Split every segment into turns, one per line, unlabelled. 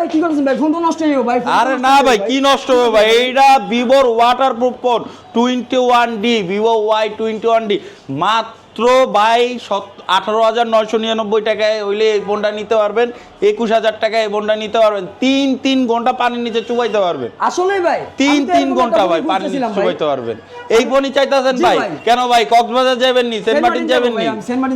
ভাই কি করছেন ভাই? ফোন তো নষ্ট হয়ে যাবে ভাই।
আরে না ভাই, কি নষ্ট হবে ভাই? এইটা ভিভোর waterproof phone 21D, Vivo Y21D, মাত্র ভাই 18,999 টাকায় হইলে এই ফোনটা নিতে পারবেন। 21,000 টাকায় এই ফোনটা নিতে পারবেন। 3 ঘন্টা পানির নিচে চুবাইতে পারবেন।
আসলেই ভাই
3 ঘন্টা ভাই পানির নিচে চুবাইতে পারবেন। এই ফোনই চাইতেছেন ভাই? কেন ভাই, কক্সবাজার যাবেন নি, সেন্ট মার্টিন যাবেন নি?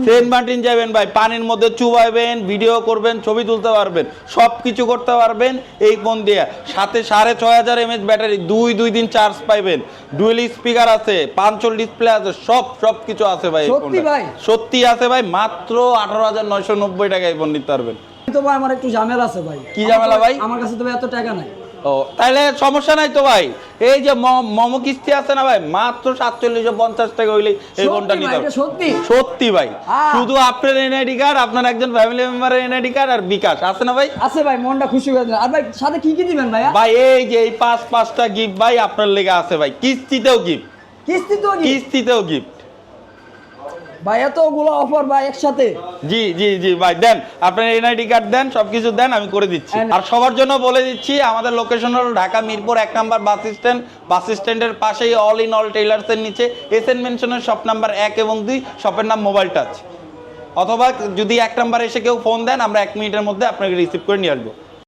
সেন্ট মার্টিন যাবেন ভাই, পানির মধ্যে চুবাইবেন, ভিডিও করবেন, ছবি তুলতে পারবেন, সবকিছু করতে পারবেন এই ফোন দিয়ে। সাথে 6500 mAh ব্যাটারি, দুই দিন চার্জ পাইবেন, ডুয়েল স্পিকার আছে, পাঞ্চল ডিসপ্লে আছে, সব কিছু আছে ভাই।
সত্যি ভাই?
সত্যি আছে ভাই, মাত্র 18,990 টাকায় এই ফোন নিতে পারবেন।
তো ভাই আমার একটু ঝামেলা আছে ভাই।
কি ঝামেলা ভাই?
আমার কাছে তো ভাই এত টাকা নাই।
ও তাহলে সমস্যা নাই তো ভাই, এই যে মোমো কিস্তি আছে না ভাই, মাত্র 4750 টাকা হইলে এই ফোনটা নিতে হবে।
সত্যি
সত্যি ভাই, শুধু আপনার এনআইডি কার্ড, আপনার একজন ফ্যামিলি মেম্বারের এনআইডি কার্ড আর বিকাশ আছে না ভাই?
আছে ভাই, মনটা খুশি হয়ে যায়। আর ভাই সাথে কি দিবেন ভাই?
ভাই এই যে এই পাঁচটা গিফট ভাই আপনার লেগে আছে ভাই, কিস্তিতেও গিফট, কিস্তিতেও গিফট
ভাই। এতগুলো অফার ভাই একসাথে?
জি ভাই, দেন আপনার এনআইডি কার্ড দেন, সবকিছু দেন, আমি করে দিচ্ছি। আর সবার জন্য বলে দিচ্ছি, আমাদের লোকেশন হলো ঢাকা মিরপুর 1 নম্বর বাস স্ট্যান্ডের পাশেই অল ইন অল টেইলার্স এর নিচে এসএন মেনশনের শপ নাম্বার 1 এবং 2, শপের নাম মোবাইল টাচ। অথবা যদি 1 নম্বরে এসে কেউ ফোন দেন, আমরা 1 মিনিটের মধ্যে আপনাকে রিসিভ করে নিয়ে আসবো।